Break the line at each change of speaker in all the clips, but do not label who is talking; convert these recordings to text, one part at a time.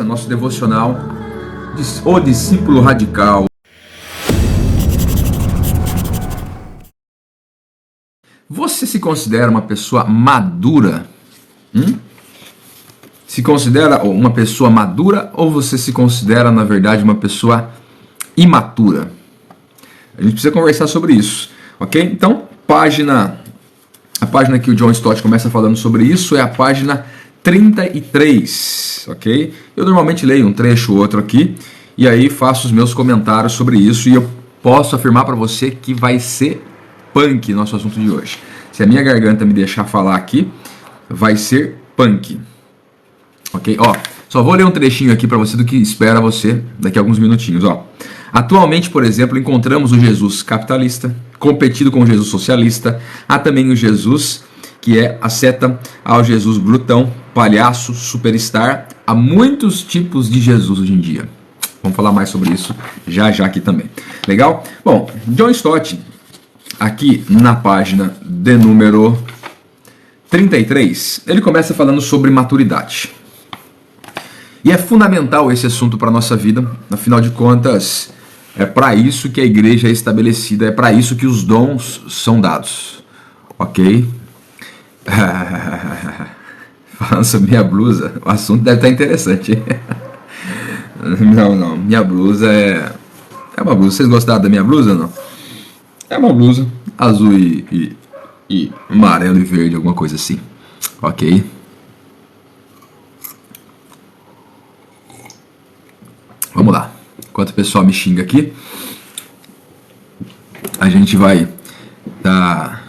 Nosso devocional, O Discípulo Radical. Você se considera uma pessoa madura? Se considera uma pessoa madura ou você se considera, na verdade, uma pessoa imatura? A gente precisa conversar sobre isso, ok? Então, a página que o John Stott começa falando sobre isso é a página 33, ok? Eu normalmente leio um trecho ou outro aqui e aí faço os meus comentários sobre isso e eu posso afirmar para você que vai ser punk nosso assunto de hoje. Se a minha garganta me deixar falar aqui, vai ser punk, ok? Ó, só vou ler um trechinho aqui para você do que espera você daqui a alguns minutinhos, ó. Atualmente, por exemplo, encontramos o Jesus capitalista competido com o Jesus socialista. Há também o Jesus que é a seta ao Jesus brutão, palhaço, superstar. Há muitos tipos de Jesus hoje em dia. Vamos falar mais sobre isso já aqui também. Legal? Bom, John Stott, aqui na página de número 33, ele começa falando sobre maturidade. E é fundamental esse assunto para a nossa vida, afinal de contas, é para isso que a igreja é estabelecida, é para isso que os dons são dados. Ok? Falando sobre minha blusa, o assunto deve estar interessante. Não, minha blusa é uma blusa. Vocês gostaram da minha blusa ou não? É uma blusa azul e amarelo e verde, alguma coisa assim. Ok? Vamos lá. Enquanto o pessoal me xinga aqui, a gente vai estar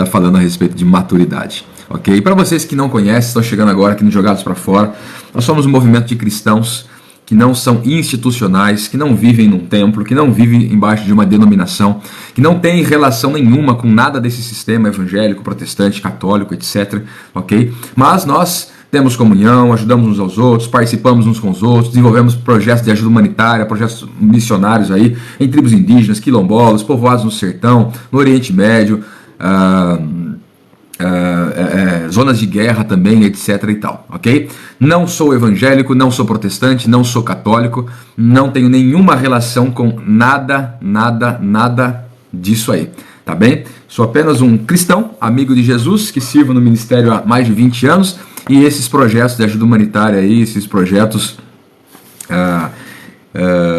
falando a respeito de maturidade, ok? Para vocês que não conhecem, estão chegando agora aqui no Jogados para Fora, nós somos um movimento de cristãos que não são institucionais, que não vivem num templo, que não vivem embaixo de uma denominação, que não tem relação nenhuma com nada desse sistema evangélico, protestante, católico, etc, ok? Mas nós temos comunhão, ajudamos uns aos outros, participamos uns com os outros, desenvolvemos projetos de ajuda humanitária, projetos missionários aí, em tribos indígenas, quilombolas, povoados no sertão, no Oriente Médio, zonas de guerra também, etc e tal, ok? Não sou evangélico, não sou protestante, não sou católico, não tenho nenhuma relação com nada disso aí, tá bem? Sou apenas um cristão, amigo de Jesus, que sirvo no ministério há mais de 20 anos, e esses projetos de ajuda humanitária aí, esses projetos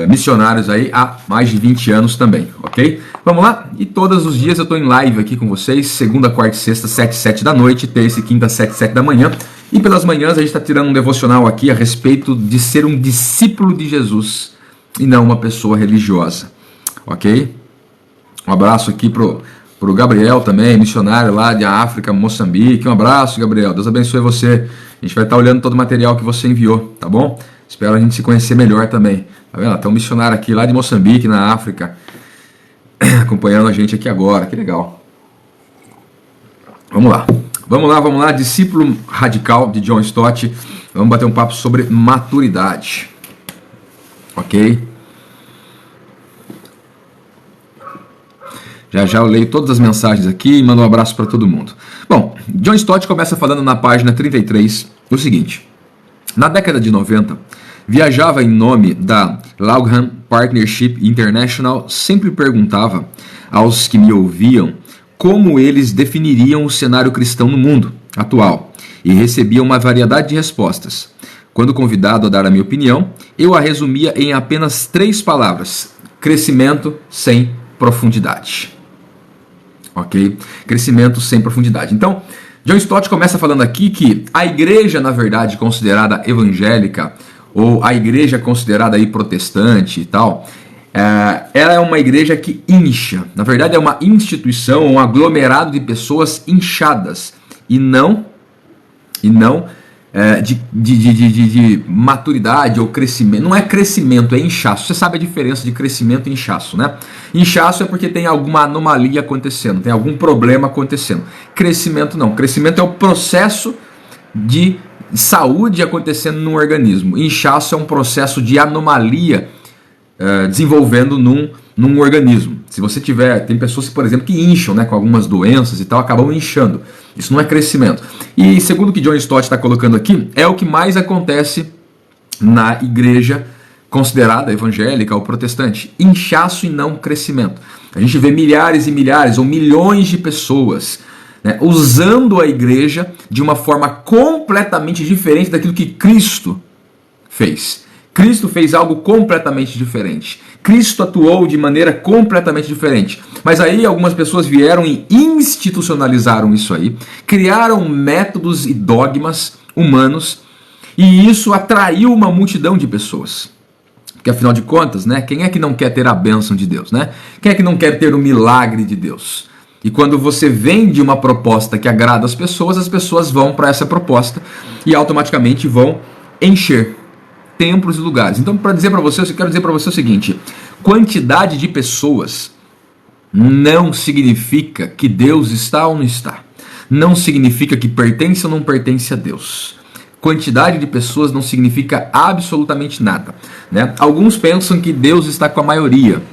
missionários aí há mais de 20 anos também, ok? Vamos lá? E todos os dias eu estou em live aqui com vocês, segunda, quarta e sexta, 7 e 7 da noite, terça e quinta, 7 e 7 da manhã, e pelas manhãs a gente está tirando um devocional aqui a respeito de ser um discípulo de Jesus e não uma pessoa religiosa, ok? Um abraço aqui pro Gabriel também, missionário lá de África, Moçambique. Um abraço, Gabriel. Deus abençoe você. A gente vai estar olhando todo o material que você enviou, tá bom? Espero a gente se conhecer melhor também. Tá vendo? Tem um missionário aqui lá de Moçambique, na África, acompanhando a gente aqui agora. Que legal. Vamos lá. Discípulo Radical de John Stott. Vamos bater um papo sobre maturidade. Ok? Já eu leio todas as mensagens aqui e mando um abraço para todo mundo. Bom, John Stott começa falando na página 33 o seguinte. Na década de 90, viajava em nome da Langham Partnership International, sempre perguntava aos que me ouviam como eles definiriam o cenário cristão no mundo atual e recebia uma variedade de respostas. Quando convidado a dar a minha opinião, eu a resumia em apenas 3 palavras: crescimento sem profundidade. Ok? Crescimento sem profundidade. Então, John Stott começa falando aqui que a igreja, na verdade, considerada evangélica, ou a igreja considerada aí protestante e tal, ela é uma igreja que incha. Na verdade, é uma instituição, um aglomerado de pessoas inchadas, e não de maturidade ou crescimento. Não é crescimento, é inchaço. Você sabe a diferença de crescimento e inchaço, né? Inchaço é porque tem alguma anomalia acontecendo, tem algum problema acontecendo. Crescimento não. Crescimento é o processo de saúde acontecendo num organismo. Inchaço é um processo de anomalia desenvolvendo num organismo, Se você tiver, tem pessoas, por exemplo, que incham, né, com algumas doenças e tal, acabam inchando. Isso não é crescimento. E segundo o que John Stott está colocando aqui, é o que mais acontece na igreja considerada evangélica ou protestante. Inchaço e não crescimento. A gente vê milhares e milhares ou milhões de pessoas, né, usando a igreja de uma forma completamente diferente daquilo que Cristo fez. Cristo fez algo completamente diferente. Cristo atuou de maneira completamente diferente. Mas aí algumas pessoas vieram e institucionalizaram isso aí, criaram métodos e dogmas humanos, e isso atraiu uma multidão de pessoas. Porque afinal de contas, né, quem é que não quer ter a bênção de Deus, né? Quem é que não quer ter o milagre de Deus? E quando você vende uma proposta que agrada as pessoas vão para essa proposta e automaticamente vão encher templos e lugares. Então, para dizer para você, eu quero dizer para você o seguinte: quantidade de pessoas não significa que Deus está ou não está. Não significa que pertence ou não pertence a Deus. Quantidade de pessoas não significa absolutamente nada, né? Alguns pensam que Deus está com a maioria.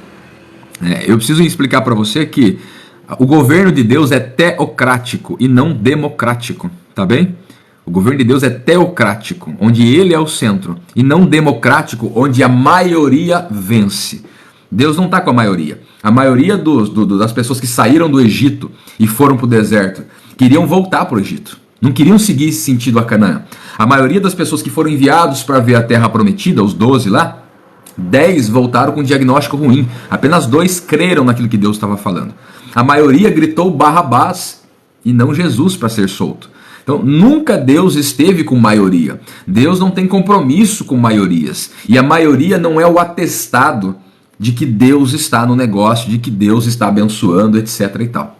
Eu preciso explicar para você que o governo de Deus é teocrático e não democrático, tá bem? O governo de Deus é teocrático, onde ele é o centro, e não democrático, onde a maioria vence. Deus não está com a maioria. A maioria das pessoas que saíram do Egito e foram para o deserto queriam voltar para o Egito. Não queriam seguir esse sentido a Canaã. A maioria das pessoas que foram enviados para ver a terra prometida, os 12 lá, 10 voltaram com um diagnóstico ruim. Apenas 2 creram naquilo que Deus estava falando. A maioria gritou Barrabás e não Jesus para ser solto. Então, nunca Deus esteve com maioria. Deus não tem compromisso com maiorias. E a maioria não é o atestado de que Deus está no negócio, de que Deus está abençoando, etc. e tal.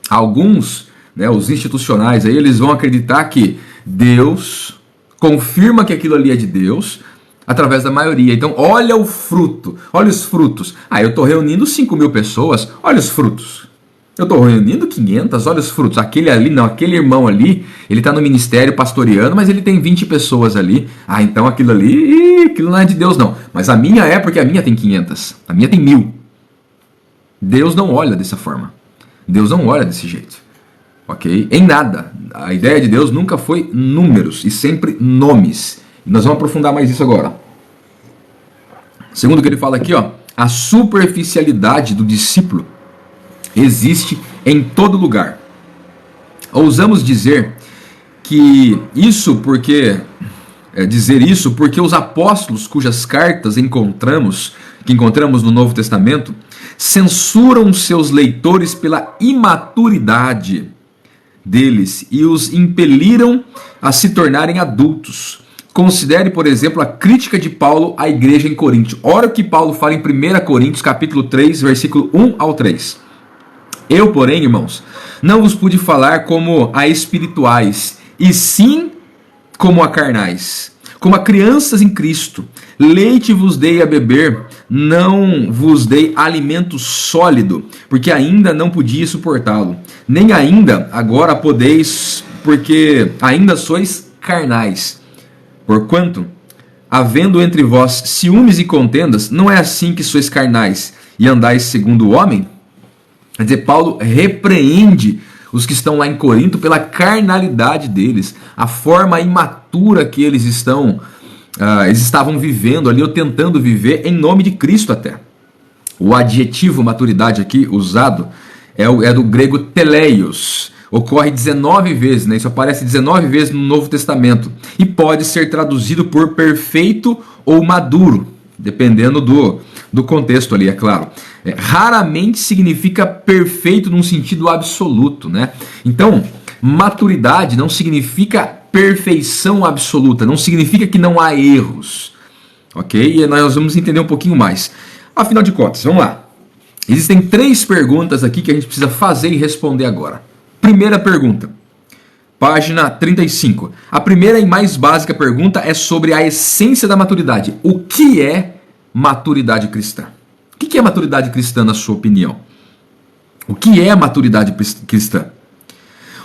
Alguns, né, os institucionais, aí, eles vão acreditar que Deus confirma que aquilo ali é de Deus através da maioria. Então, olha o fruto, olha os frutos. Eu estou reunindo 5.000 pessoas, olha os frutos. Eu estou reunindo 500, olha os frutos. Aquele ali, não, aquele irmão ali, ele está no ministério pastoreando, mas ele tem 20 pessoas ali. Então aquilo ali, aquilo não é de Deus não. Mas a minha é, porque a minha tem 500, a minha tem 1.000. Deus não olha dessa forma. Deus não olha desse jeito. Ok? Em nada. A ideia de Deus nunca foi números, e sempre nomes. E nós vamos aprofundar mais isso agora. Segundo o que ele fala aqui, ó, a superficialidade do discípulo existe em todo lugar. Ousamos dizer que isso porque os apóstolos cujas cartas que encontramos no Novo Testamento, censuram seus leitores pela imaturidade deles e os impeliram a se tornarem adultos. Considere, por exemplo, a crítica de Paulo à igreja em Corinto. Olha o que Paulo fala em 1 Coríntios, capítulo 3, versículo 1 ao 3. Eu, porém, irmãos, não vos pude falar como a espirituais, e sim como a carnais, como a crianças em Cristo. Leite vos dei a beber, não vos dei alimento sólido, porque ainda não podia suportá-lo. Nem ainda agora podeis, porque ainda sois carnais. Porquanto, havendo entre vós ciúmes e contendas, não é assim que sois carnais e andais segundo o homem? Quer dizer, Paulo repreende os que estão lá em Corinto pela carnalidade deles, a forma imatura que eles estavam vivendo ali, ou tentando viver em nome de Cristo até. O adjetivo maturidade aqui usado é do grego teleios. Ocorre 19 vezes, né? Isso aparece 19 vezes no Novo Testamento. E pode ser traduzido por perfeito ou maduro, dependendo do contexto ali, é claro. Raramente significa perfeito num sentido absoluto, né? Então, maturidade não significa perfeição absoluta, não significa que não há erros, ok? E nós vamos entender um pouquinho mais. Afinal de contas, vamos lá. Existem 3 perguntas aqui que a gente precisa fazer e responder agora. Primeira pergunta, página 35. A primeira e mais básica pergunta é sobre a essência da maturidade. O que é maturidade cristã? O que é maturidade cristã, na sua opinião? O que é maturidade cristã?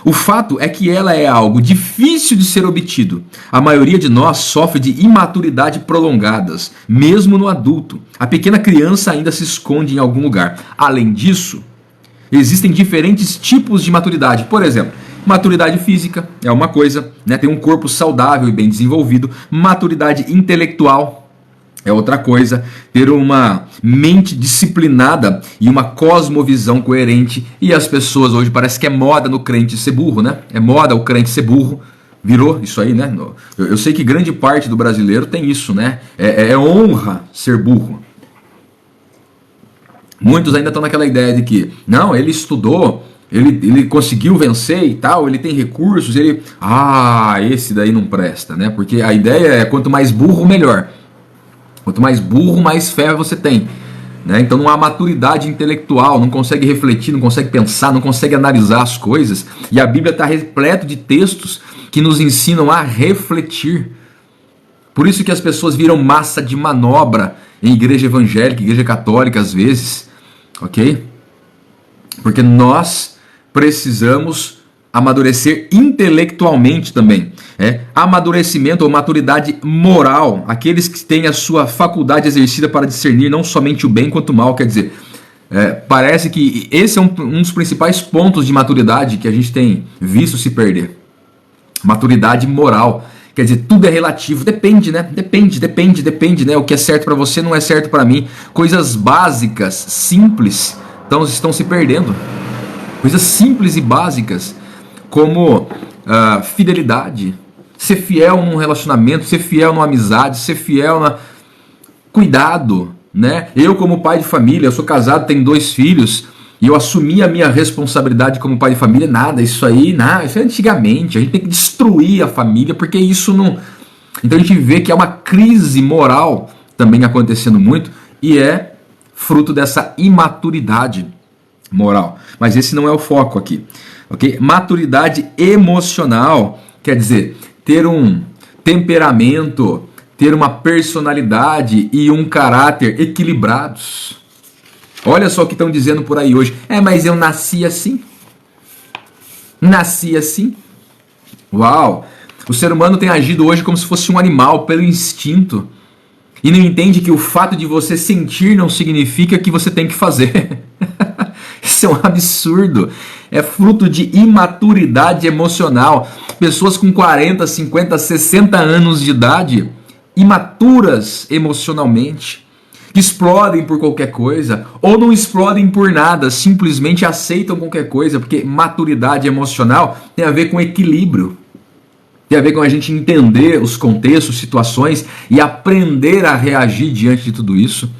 O fato é que ela é algo difícil de ser obtido. A maioria de nós sofre de imaturidade prolongadas, mesmo no adulto. A pequena criança ainda se esconde em algum lugar. Além disso, existem diferentes tipos de maturidade. Por exemplo, maturidade física é uma coisa, né? Ter um corpo saudável e bem desenvolvido. Maturidade intelectual é outra coisa, ter uma mente disciplinada e uma cosmovisão coerente. E as pessoas hoje parece que é moda no crente ser burro, né? É moda o crente ser burro. Virou isso aí, né? Eu sei que grande parte do brasileiro tem isso, né? É honra ser burro. Muitos ainda estão naquela ideia de que, não, ele estudou, ele conseguiu vencer e tal, ele tem recursos, ele... Ah, esse daí não presta, né? Porque a ideia é quanto mais burro, melhor. Quanto mais burro, mais fé você tem, né? Então não há maturidade intelectual, não consegue refletir, não consegue pensar, não consegue analisar as coisas. E a Bíblia está repleta de textos que nos ensinam a refletir. Por isso que as pessoas viram massa de manobra em igreja evangélica, igreja católica às vezes, ok? Porque nós precisamos amadurecer intelectualmente também. Amadurecimento ou maturidade moral, aqueles que têm a sua faculdade exercida para discernir não somente o bem quanto o mal. Quer dizer, parece que esse é um dos principais pontos de maturidade que a gente tem visto se perder. Maturidade moral. Quer dizer, tudo é relativo, depende, né? Depende, né? O que é certo para você não é certo para mim. Coisas básicas, simples, estão se perdendo. Coisas simples e básicas, como fidelidade, ser fiel num relacionamento, ser fiel numa amizade, ser fiel na... Cuidado, né? Eu como pai de família, eu sou casado, tenho 2 filhos, e eu assumi a minha responsabilidade como pai de família. Isso é antigamente. A gente tem que destruir a família, porque isso não... Então a gente vê que é uma crise moral também acontecendo muito, e é fruto dessa imaturidade moral. Mas esse não é o foco aqui, ok? Maturidade emocional quer dizer ter um temperamento, ter uma personalidade e um caráter equilibrados. Olha só o que estão dizendo por aí hoje. Mas eu nasci assim. Uau! O ser humano tem agido hoje como se fosse um animal, pelo instinto. E não entende que o fato de você sentir não significa que você tem que fazer. Isso é um absurdo. É fruto de imaturidade emocional. Pessoas com 40, 50, 60 anos de idade, imaturas emocionalmente, que explodem por qualquer coisa, ou não explodem por nada, simplesmente aceitam qualquer coisa, porque maturidade emocional tem a ver com equilíbrio. Tem a ver com a gente entender os contextos, situações e aprender a reagir diante de tudo isso.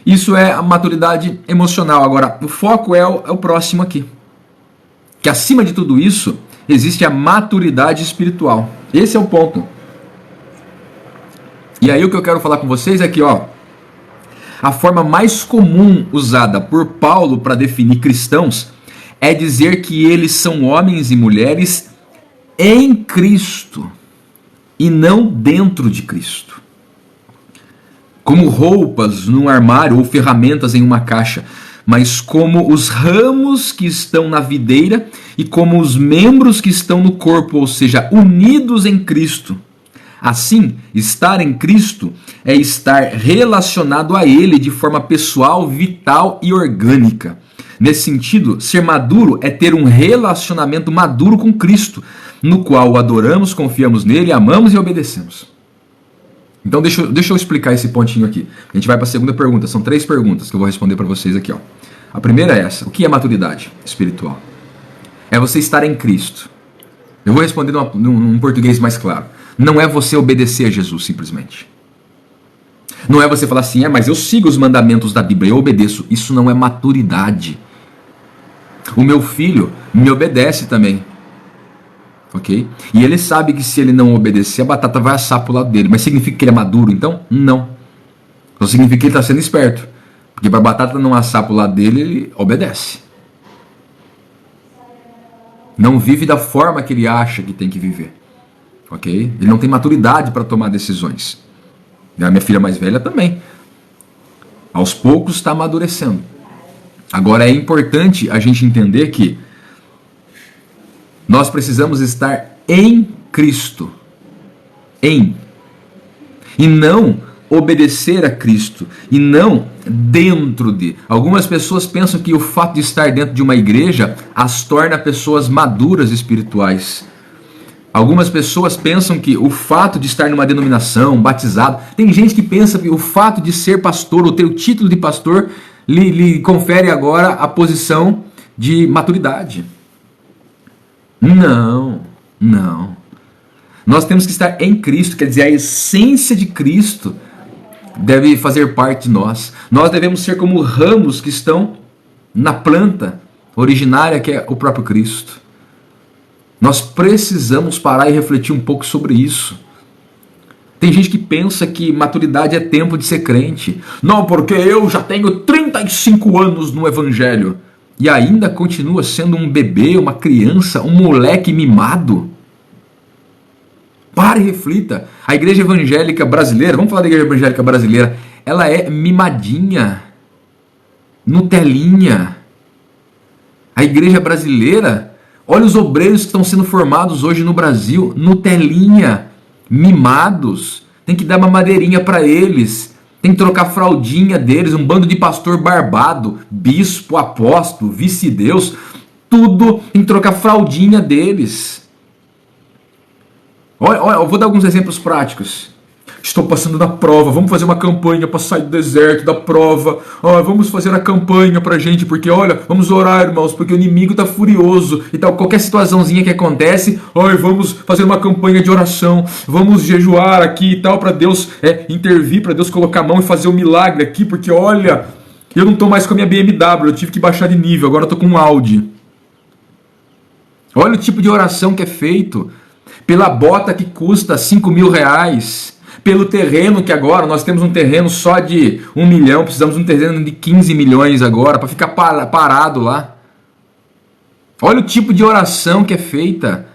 Isso é a maturidade emocional. Agora, o foco é o próximo aqui. Que acima de tudo isso, existe a maturidade espiritual. Esse é o ponto. E aí o que eu quero falar com vocês é que, a forma mais comum usada por Paulo para definir cristãos é dizer que eles são homens e mulheres em Cristo e não dentro de Cristo. Como roupas num armário ou ferramentas em uma caixa, mas como os ramos que estão na videira e como os membros que estão no corpo, ou seja, unidos em Cristo. Assim, estar em Cristo é estar relacionado a Ele de forma pessoal, vital e orgânica. Nesse sentido, ser maduro é ter um relacionamento maduro com Cristo, no qual o adoramos, confiamos nele, amamos e obedecemos. Então deixa eu explicar esse pontinho aqui. A gente vai para a segunda pergunta. São 3 perguntas que eu vou responder para vocês aqui. A primeira é essa. O que é maturidade espiritual? É você estar em Cristo. Eu vou responder num português mais claro. Não é você obedecer a Jesus simplesmente. Não é você falar assim, mas eu sigo os mandamentos da Bíblia, eu obedeço. Isso não é maturidade. O meu filho me obedece também. Ok? E ele sabe que se ele não obedecer, a batata vai assar pro lado dele. Mas significa que ele é maduro, então? Não. Só significa que ele está sendo esperto. Porque para a batata não assar pro lado dele, ele obedece. Não vive da forma que ele acha que tem que viver. Ok? Ele não tem maturidade para tomar decisões. E a minha filha mais velha também. Aos poucos está amadurecendo. Agora é importante a gente entender que Nós precisamos estar em Cristo. E não obedecer a Cristo. E não dentro de. Algumas pessoas pensam que o fato de estar dentro de uma igreja as torna pessoas maduras espirituais. Algumas pessoas pensam que o fato de estar numa denominação, batizado, tem gente que pensa que o fato de ser pastor ou ter o título de pastor lhe confere agora a posição de maturidade. Não. Nós temos que estar em Cristo, quer dizer, a essência de Cristo deve fazer parte de nós. Nós devemos ser como ramos que estão na planta originária, que é o próprio Cristo. Nós precisamos parar e refletir um pouco sobre isso. Tem gente que pensa que maturidade é tempo de ser crente. Não, porque eu já tenho 35 anos no Evangelho. E ainda continua sendo um bebê, uma criança, um moleque mimado. Pare e reflita. A igreja evangélica brasileira, vamos falar da igreja evangélica brasileira, ela é mimadinha, Nutelinha. A igreja brasileira, olha os obreiros que estão sendo formados hoje no Brasil, Nutelinha, mimados. Tem que dar uma madeirinha para eles, tem que trocar a fraldinha deles, um bando de pastor barbado, bispo, apóstolo, vice-deus, tudo tem que trocar a fraldinha deles. Olha, eu vou dar alguns exemplos práticos. Estou passando na prova, vamos fazer uma campanha para sair do deserto, da prova. Vamos fazer a campanha pra gente, porque olha, vamos orar, irmãos, porque o inimigo está furioso e tal. Qualquer situaçãozinha que acontece, vamos fazer uma campanha de oração, vamos jejuar aqui e tal, para Deus intervir, para Deus colocar a mão e fazer um milagre aqui, porque olha, eu não estou mais com a minha BMW, eu tive que baixar de nível, agora eu estou com um Audi. Olha o tipo de oração que é feito. Pela bota que custa 5 mil reais, pelo terreno que agora, nós temos um terreno só de 1 milhão, precisamos de um terreno de 15 milhões agora, para ficar parado lá. Olha o tipo de oração que é feita.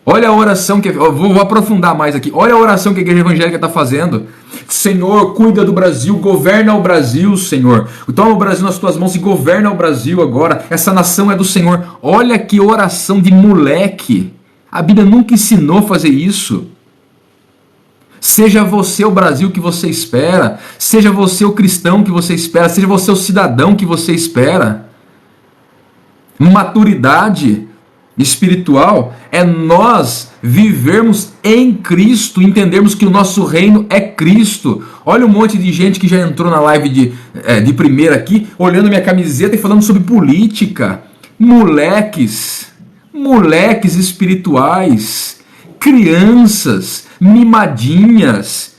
Olha a oração que é feita. Vou aprofundar mais aqui. Olha a oração que a igreja evangélica está fazendo. Senhor, cuida do Brasil, governa o Brasil, Senhor. Toma o Brasil nas tuas mãos e governa o Brasil agora. Essa nação é do Senhor. Olha que oração de moleque. A Bíblia nunca ensinou a fazer isso. Seja você o Brasil que você espera. Seja você o cristão que você espera. Seja você o cidadão que você espera. Maturidade espiritual é nós vivermos em Cristo, entendermos que o nosso reino é Cristo. Olha um monte de gente que já entrou na live de primeira aqui, olhando minha camiseta e falando sobre política. Moleques espirituais, crianças, mimadinhas.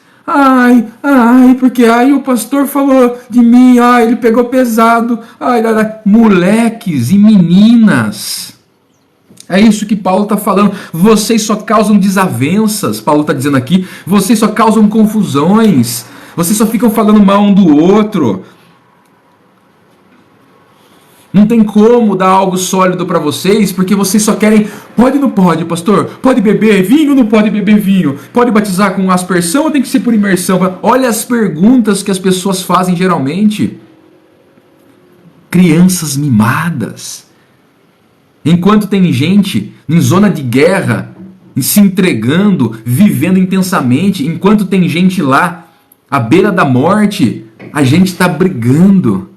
Porque o pastor falou de mim, ele pegou pesado. Moleques e meninas. É isso que Paulo está falando. Vocês só causam desavenças, Paulo está dizendo aqui. Vocês só causam confusões. Vocês só ficam falando mal um do outro. Não tem como dar algo sólido para vocês, porque vocês só querem, pode ou não pode, pastor? Pode beber vinho ou não pode beber vinho? Pode batizar com aspersão ou tem que ser por imersão? Olha as perguntas que as pessoas fazem geralmente. Crianças mimadas. Enquanto tem gente em zona de guerra, se entregando, vivendo intensamente, enquanto tem gente lá, à beira da morte, a gente está brigando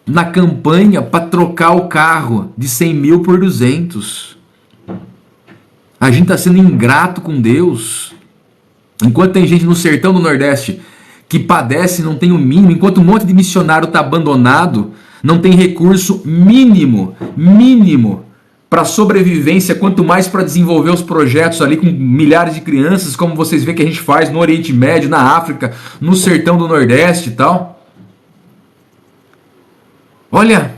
na campanha para trocar o carro de 100 mil por 200. A gente está sendo ingrato com Deus. Enquanto tem gente no sertão do Nordeste que padece, não tem o mínimo, enquanto um monte de missionário está abandonado, não tem recurso mínimo para sobrevivência, quanto mais para desenvolver os projetos ali com milhares de crianças, como vocês veem que a gente faz no Oriente Médio, na África, no sertão do Nordeste e tal. Olha,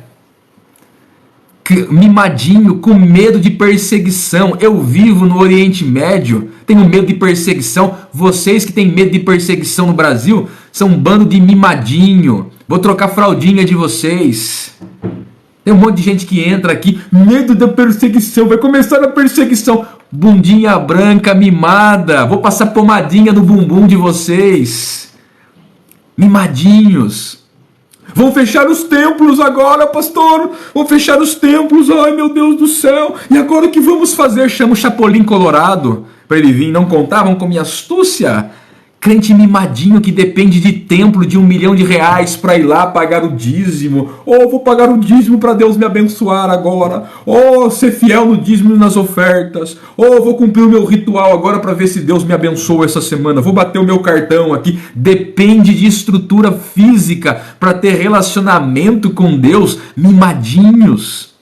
mimadinho, com medo de perseguição. Eu vivo no Oriente Médio, tenho medo de perseguição. Vocês que têm medo de perseguição no Brasil são um bando de mimadinho. Vou trocar a fraldinha de vocês. Tem um monte de gente que entra aqui, medo da perseguição, vai começar a perseguição. Bundinha branca mimada, vou passar pomadinha no bumbum de vocês. Mimadinhos. Vão fechar os templos agora, pastor. Vão fechar os templos. Ai, meu Deus do céu. E agora o que vamos fazer? Chama o Chapolin Colorado para ele vir. Não contavam com minha astúcia? Crente mimadinho que depende de templo de R$1 milhão para ir lá pagar o dízimo. Oh, vou pagar o dízimo para Deus me abençoar agora. Oh, ser fiel no dízimo e nas ofertas. Oh, vou cumprir o meu ritual agora para ver se Deus me abençoa essa semana. Vou bater o meu cartão aqui. Depende de estrutura física para ter relacionamento com Deus. Mimadinhos.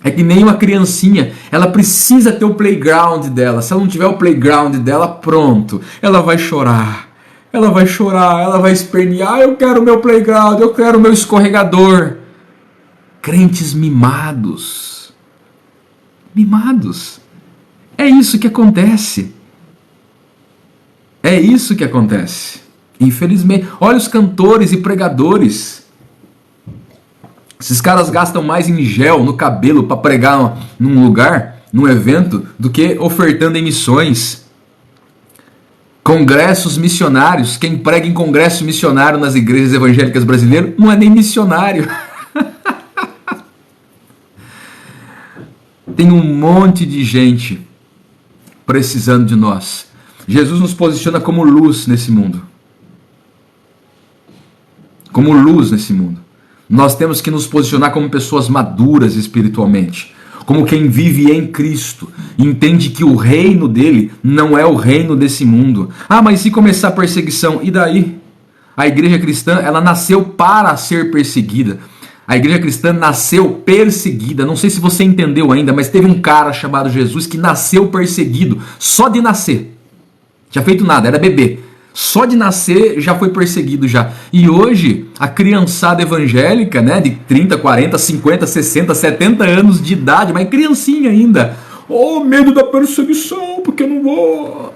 É que nem uma criancinha, ela precisa ter o playground dela. Se ela não tiver o playground dela, pronto. Ela vai chorar, ela vai espernear. Eu quero o meu playground, eu quero o meu escorregador. Crentes mimados. Mimados. É isso que acontece. É isso que acontece. Infelizmente. Olha os cantores e pregadores. Esses caras gastam mais em gel no cabelo para pregar num lugar, num evento, do que ofertando em missões. Congressos missionários. Quem prega em congresso missionário nas igrejas evangélicas brasileiras não é nem missionário. Tem um monte de gente precisando de nós. Jesus nos posiciona como luz nesse mundo. Como luz nesse mundo. Nós temos que nos posicionar como pessoas maduras espiritualmente, como quem vive em Cristo, entende que o reino dele não é o reino desse mundo. Ah, mas se começar a perseguição, e daí? A igreja cristã, ela nasceu para ser perseguida. A igreja cristã nasceu perseguida. Não sei se você entendeu ainda, mas teve um cara chamado Jesus que nasceu perseguido, só de nascer. Tinha feito nada, era bebê. Só de nascer já foi perseguido já. E hoje, a criançada evangélica, né, de 30, 40, 50, 60, 70 anos de idade, mas criancinha ainda. Oh, medo da perseguição, porque eu não vou...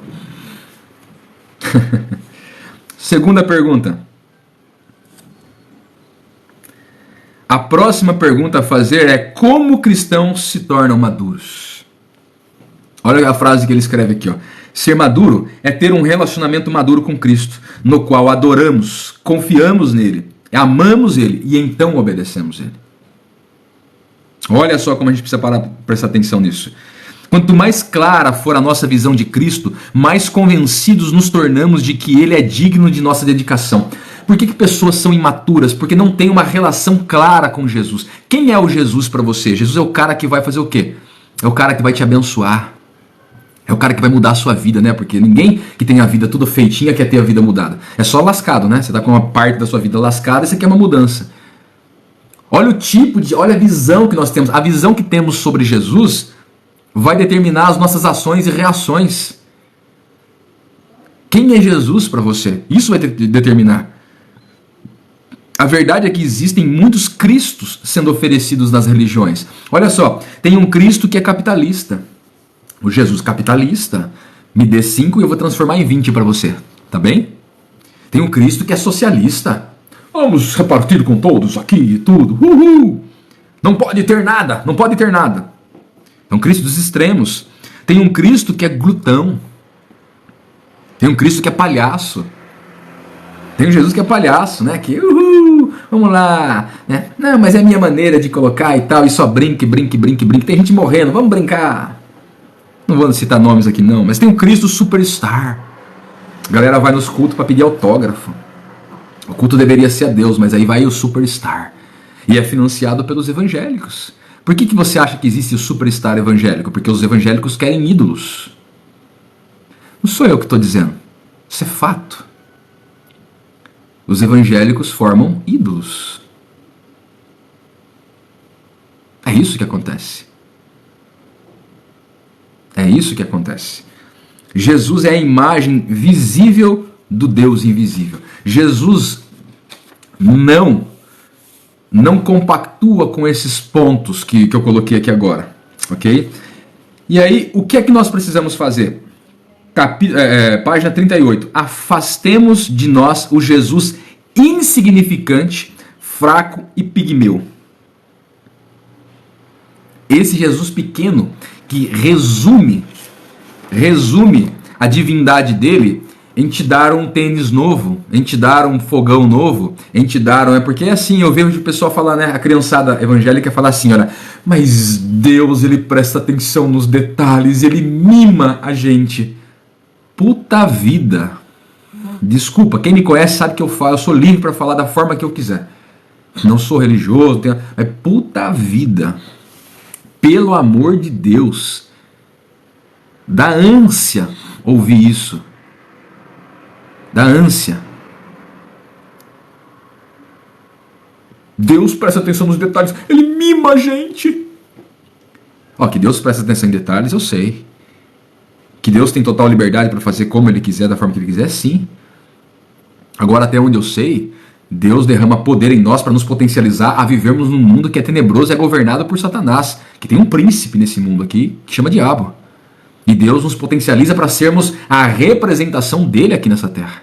Segunda pergunta. A próxima pergunta a fazer é: como cristãos se tornam maduros? Olha a frase que ele escreve aqui, ó. Ser maduro é ter um relacionamento maduro com Cristo, no qual adoramos, confiamos nele, amamos ele e então obedecemos ele. Olha só como a gente precisa prestar atenção nisso. Quanto mais clara for a nossa visão de Cristo, mais convencidos nos tornamos de que ele é digno de nossa dedicação. Por que pessoas são imaturas? Porque não tem uma relação clara com Jesus. Quem é o Jesus para você? Jesus é o cara que vai fazer o quê? É o cara que vai te abençoar. É o cara que vai mudar a sua vida, né? Porque ninguém que tem a vida tudo feitinha quer ter a vida mudada. É só lascado, né? Você tá com uma parte da sua vida lascada e você quer uma mudança. Olha o tipo de... Olha a visão que nós temos. A visão que temos sobre Jesus vai determinar as nossas ações e reações. Quem é Jesus para você? Isso vai determinar. A verdade é que existem muitos cristos sendo oferecidos nas religiões. Olha só, tem um Cristo que é capitalista. O Jesus capitalista, me dê 5 e eu vou transformar em 20 para você, tá bem? Tem um Cristo que é socialista. Vamos repartir com todos aqui e tudo. Uhul! Não pode ter nada, não pode ter nada. É um Cristo dos extremos. Tem um Cristo que é glutão. Tem um Cristo que é palhaço. Tem um Jesus que é palhaço, né? Que vamos lá, né? Não, mas é a minha maneira de colocar e tal, e só brinque. Tem gente morrendo, vamos brincar. Não vou citar nomes aqui não, mas tem um Cristo superstar. A galera vai nos cultos para pedir autógrafo. O culto deveria ser a Deus, mas aí vai o superstar. E é financiado pelos evangélicos. Por que você acha que existe o superstar evangélico? Porque os evangélicos querem ídolos. Não sou eu que estou dizendo. Isso é fato. Os evangélicos formam ídolos. É isso que acontece. É isso que acontece. Jesus é a imagem visível do Deus invisível. Jesus não compactua com esses pontos que eu coloquei aqui agora. Ok? E aí, o que é que nós precisamos fazer? Página 38. Afastemos de nós o Jesus insignificante, fraco e pigmeu. Esse Jesus pequeno que resume a divindade dele em te dar um tênis novo, em te dar um fogão novo, em te dar... É porque é assim, eu vejo o pessoal falar, né? A criançada evangélica falar assim, olha, mas Deus, ele presta atenção nos detalhes, ele mima a gente. Puta vida. Desculpa, quem me conhece sabe que eu falo, eu sou livre para falar da forma que eu quiser. Não sou religioso, é puta vida. Pelo amor de Deus. Dá ânsia ouvir isso. Da ânsia. Deus presta atenção nos detalhes. Ele mima a gente. Ó, que Deus presta atenção em detalhes, eu sei. Que Deus tem total liberdade para fazer como Ele quiser, da forma que Ele quiser, sim. Agora, até onde eu sei, Deus derrama poder em nós para nos potencializar a vivermos num mundo que é tenebroso e é governado por Satanás. Que tem um príncipe nesse mundo aqui, que chama diabo. E Deus nos potencializa para sermos a representação dele aqui nessa terra.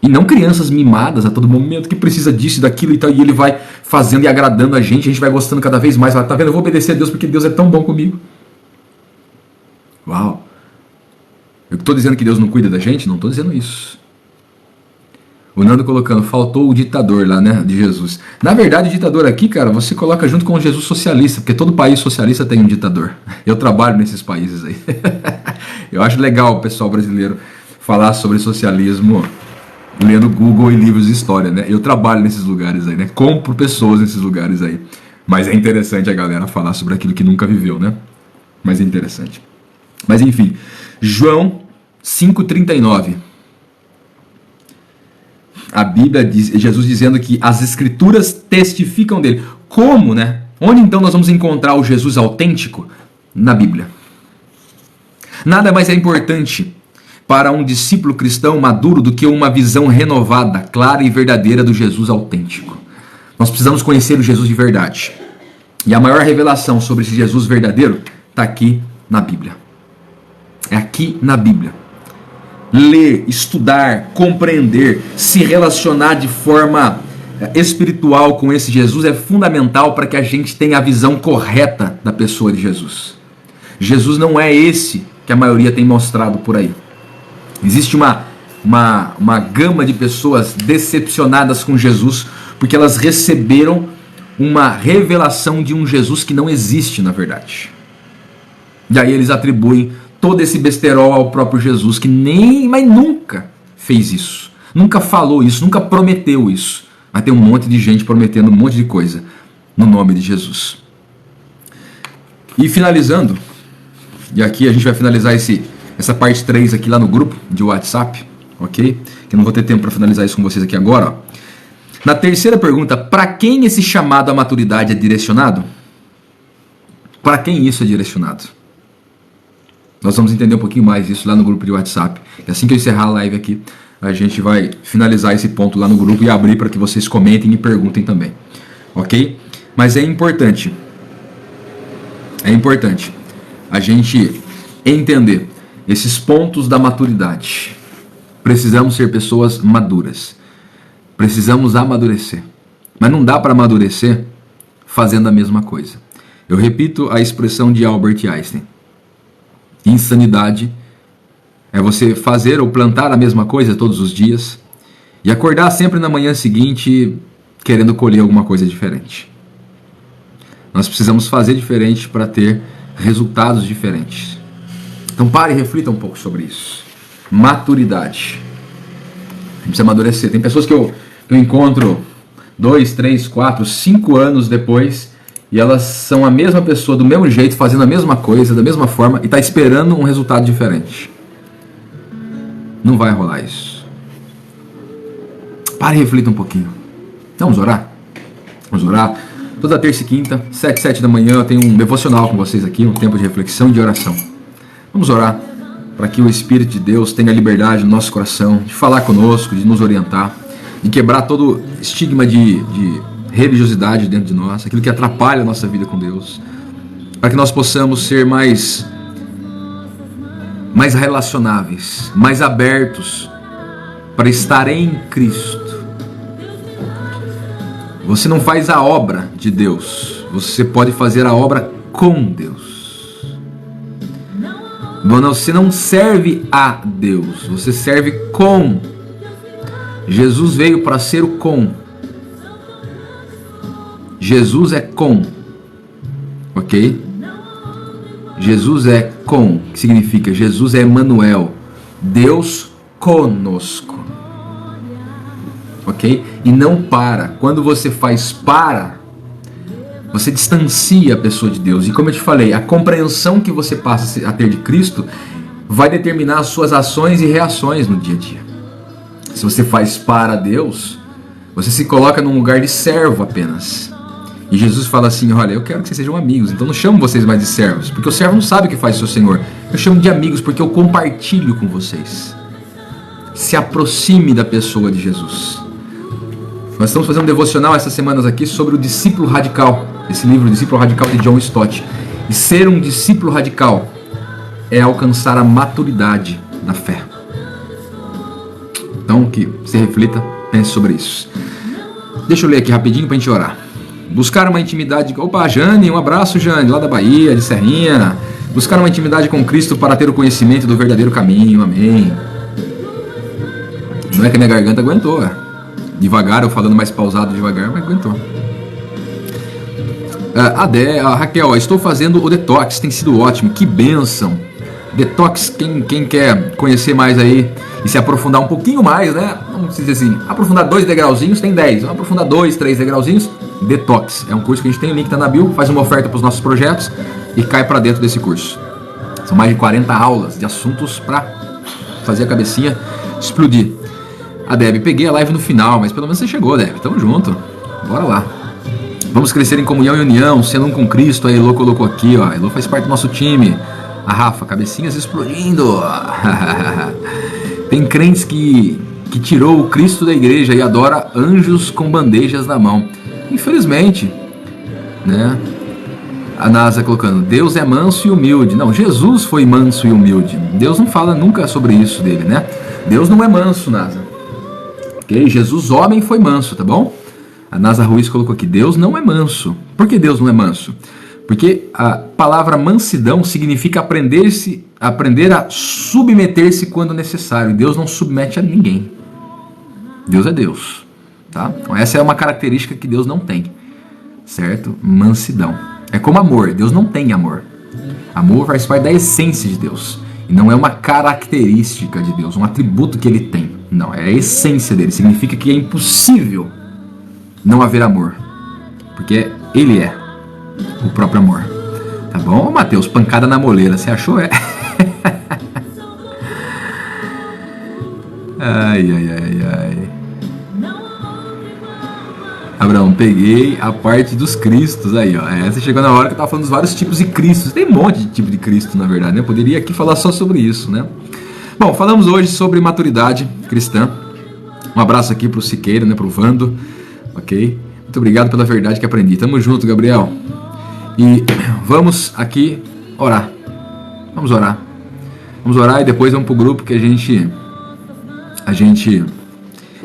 E não crianças mimadas a todo momento que precisa disso e daquilo e tal. E ele vai fazendo e agradando a gente vai gostando cada vez mais. Tá vendo? Eu vou obedecer a Deus porque Deus é tão bom comigo. Uau! Eu estou dizendo que Deus não cuida da gente? Não estou dizendo isso. O Nando colocando, faltou o ditador lá, né, de Jesus. Na verdade, o ditador aqui, cara, você coloca junto com o Jesus socialista, porque todo país socialista tem um ditador. Eu trabalho nesses países aí. Eu acho legal o pessoal brasileiro falar sobre socialismo lendo Google e livros de história, né? Eu trabalho nesses lugares aí, né? Compro pessoas nesses lugares aí. Mas é interessante a galera falar sobre aquilo que nunca viveu, né? Mas é interessante. Mas enfim, João 5,39. A Bíblia diz, Jesus dizendo que as Escrituras testificam dele. Como, né? Onde então nós vamos encontrar o Jesus autêntico? Na Bíblia. Nada mais é importante para um discípulo cristão maduro do que uma visão renovada, clara e verdadeira do Jesus autêntico. Nós precisamos conhecer o Jesus de verdade. E a maior revelação sobre esse Jesus verdadeiro está aqui na Bíblia. É aqui na Bíblia. Ler, estudar, compreender, se relacionar de forma espiritual com esse Jesus é fundamental para que a gente tenha a visão correta da pessoa de Jesus. Jesus não é esse que a maioria tem mostrado por aí. Existe uma gama de pessoas decepcionadas com Jesus porque elas receberam uma revelação de um Jesus que não existe na verdade. E aí eles atribuem todo esse besterol ao próprio Jesus, que mas nunca fez isso, nunca falou isso, nunca prometeu isso. Mas tem um monte de gente prometendo um monte de coisa no nome de Jesus. E finalizando, e aqui a gente vai finalizar essa parte 3 aqui lá no grupo de WhatsApp, ok? Que eu não vou ter tempo para finalizar isso com vocês aqui agora. Ó. Na terceira pergunta, para quem esse chamado à maturidade é direcionado? Para quem isso é direcionado? Nós vamos entender um pouquinho mais isso lá no grupo de WhatsApp. E assim que eu encerrar a live aqui, a gente vai finalizar esse ponto lá no grupo e abrir para que vocês comentem e perguntem também. Ok? Mas é importante a gente entender esses pontos da maturidade. Precisamos ser pessoas maduras. Precisamos amadurecer. Mas não dá para amadurecer fazendo a mesma coisa. Eu repito a expressão de Albert Einstein. Insanidade é você fazer ou plantar a mesma coisa todos os dias e acordar sempre na manhã seguinte querendo colher alguma coisa diferente. Nós precisamos fazer diferente para ter resultados diferentes. Então pare e reflita um pouco sobre isso. Maturidade. A gente precisa amadurecer. Tem pessoas que eu encontro 2, 3, 4, 5 anos depois e elas são a mesma pessoa, do mesmo jeito, fazendo a mesma coisa, da mesma forma, e está esperando um resultado diferente. Não vai rolar isso. Pare e reflita um pouquinho. Vamos orar? Vamos orar. Toda terça e quinta, 7 da manhã, eu tenho um devocional com vocês aqui, um tempo de reflexão e de oração. Vamos orar para que o Espírito de Deus tenha liberdade no nosso coração, de falar conosco, de nos orientar, de quebrar todo estigma de religiosidade dentro de nós, aquilo que atrapalha a nossa vida com Deus, para que nós possamos ser mais relacionáveis, mais abertos para estar em Cristo. Você não faz a obra de Deus, você pode fazer a obra com Deus. Você não serve a Deus, você serve com. Jesus veio para ser o com. Jesus é com. Ok? Jesus é com, que significa Jesus é Emmanuel, Deus conosco. Ok? E não para. Quando você faz para, você distancia a pessoa de Deus. E como eu te falei, a compreensão que você passa a ter de Cristo vai determinar as suas ações e reações no dia a dia. Se você faz para Deus, você se coloca num lugar de servo apenas. E Jesus fala assim: olha, eu quero que vocês sejam amigos, então não chamo vocês mais de servos, porque o servo não sabe o que faz o seu Senhor. Eu chamo de amigos porque eu compartilho com vocês. Se aproxime da pessoa de Jesus. Nós estamos fazendo um devocional essas semanas aqui sobre o discípulo radical. Esse livro, o Discípulo Radical, de John Stott. E ser um discípulo radical é alcançar a maturidade na fé. Então, que você reflita, pense sobre isso. Deixa eu ler aqui rapidinho para a gente orar. Buscar uma intimidade... Opa, Jane, um abraço, Jane, lá da Bahia, de Serrinha. Buscar uma intimidade com Cristo para ter o conhecimento do verdadeiro caminho. Amém. Não é que a minha garganta aguentou, devagar, eu falando mais pausado devagar, mas aguentou. A Raquel, estou fazendo o detox, tem sido ótimo, que bênção. Detox, quem quer conhecer mais aí e se aprofundar um pouquinho mais, né? Vamos dizer assim, aprofundar 2 degrauzinhos, tem 10. Vamos aprofundar 2, 3 degrauzinhos. Detox, é um curso que a gente tem, o link tá na bio, faz uma oferta para os nossos projetos e cai para dentro desse curso. São mais de 40 aulas de assuntos para fazer a cabecinha explodir. A Deb, peguei a live no final, mas pelo menos você chegou, Deb, tamo junto, bora lá. Vamos crescer em comunhão e união, sendo um com Cristo. A Elô colocou aqui, ó. A Elô faz parte do nosso time. A Rafa, cabecinhas explodindo. Tem crentes que tirou o Cristo da igreja e adora anjos com bandejas na mão. Infelizmente, né? A NASA colocando, Deus é manso e humilde. Não, Jesus foi manso e humilde. Deus não fala nunca sobre isso dele, né? Deus não é manso, NASA. Ok? Jesus, homem, foi manso, tá bom? A Nasa Ruiz colocou aqui, Deus não é manso. Por que Deus não é manso? Porque a palavra mansidão significa aprender a submeter-se quando necessário. E Deus não submete a ninguém. Deus é Deus. Tá? Então essa é uma característica que Deus não tem. Certo? Mansidão. É como amor. Deus não tem amor. Amor faz parte da essência de Deus. E não é uma característica de Deus, um atributo que ele tem. Não, é a essência dele. Significa que é impossível não haver amor, porque ele é o próprio amor. Tá bom, Mateus? Pancada na moleira, você achou? É. Ai. Abraão, peguei a parte dos Cristos aí, ó. Você chegou na hora que eu tava falando dos vários tipos de Cristos. Tem um monte de tipo de Cristo, na verdade, né? Eu poderia aqui falar só sobre isso, né? Bom, falamos hoje sobre maturidade cristã. Um abraço aqui pro Siqueira, né? Pro Vando. Ok? Muito obrigado pela verdade que aprendi. Tamo junto, Gabriel. E vamos aqui orar. Vamos orar. Vamos orar e depois vamos pro grupo que a gente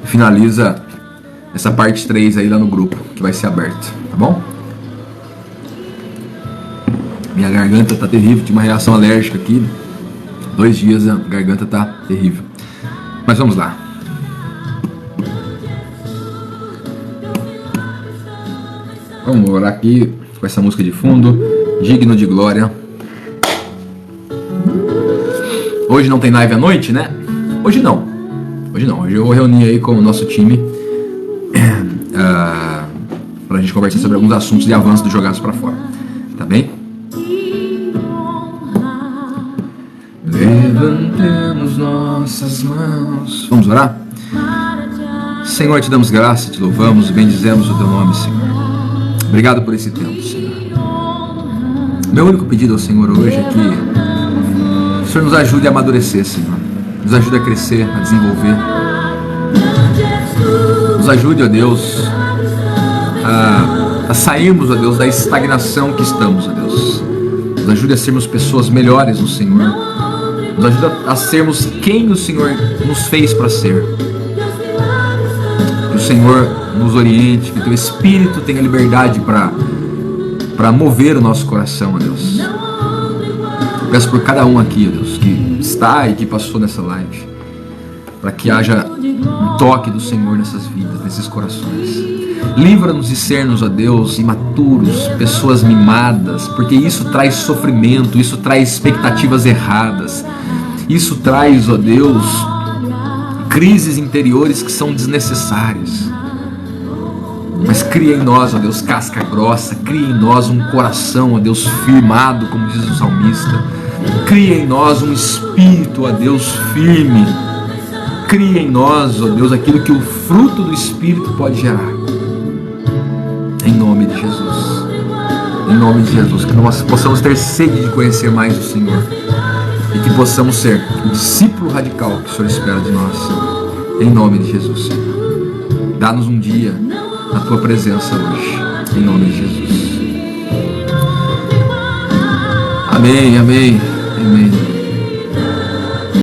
finaliza essa parte 3 aí lá no grupo, que vai ser aberto. Tá bom? Minha garganta tá terrível. Tive uma reação alérgica aqui. 2 dias a garganta tá terrível. Mas vamos lá. Vamos orar aqui com essa música de fundo, digno de glória. Hoje não tem live à noite, né? Hoje não. Hoje eu vou reunir aí com o nosso time pra gente conversar sobre alguns assuntos de avanço dos Jogados pra Fora. Tá bem? Levantemos nossas mãos. Vamos orar? Senhor, te damos graça, te louvamos e bendizemos o teu nome, Senhor. Obrigado por esse tempo, Senhor. Meu único pedido ao Senhor hoje é que o Senhor nos ajude a amadurecer, Senhor. Nos ajude a crescer, a desenvolver. Nos ajude, ó Deus, a sairmos, ó Deus, da estagnação que estamos, ó Deus. Nos ajude a sermos pessoas melhores no Senhor. Nos ajude a sermos quem o Senhor nos fez para ser. Que o Senhor nos oriente, que o teu Espírito tenha liberdade para mover o nosso coração, ó Deus. Peço por cada um aqui, ó Deus, que está e que passou nessa live, para que haja um toque do Senhor nessas vidas, nesses corações. Livra-nos de sermos, ó Deus, imaturos, pessoas mimadas, porque isso traz sofrimento, isso traz expectativas erradas, isso traz, ó Deus, crises interiores que são desnecessárias. Mas cria em nós, ó Deus, casca grossa, cria em nós um coração, ó Deus, firmado, como diz o salmista. Cria em nós um espírito, ó Deus, firme. Cria em nós, ó Deus, aquilo que o fruto do Espírito pode gerar. Em nome de Jesus. Em nome de Jesus. Que nós possamos ter sede de conhecer mais o Senhor. E que possamos ser o discípulo radical que o Senhor espera de nós. Em nome de Jesus, Senhor. Dá-nos um dia na Tua presença hoje. Em nome de Jesus. Amém, amém, amém.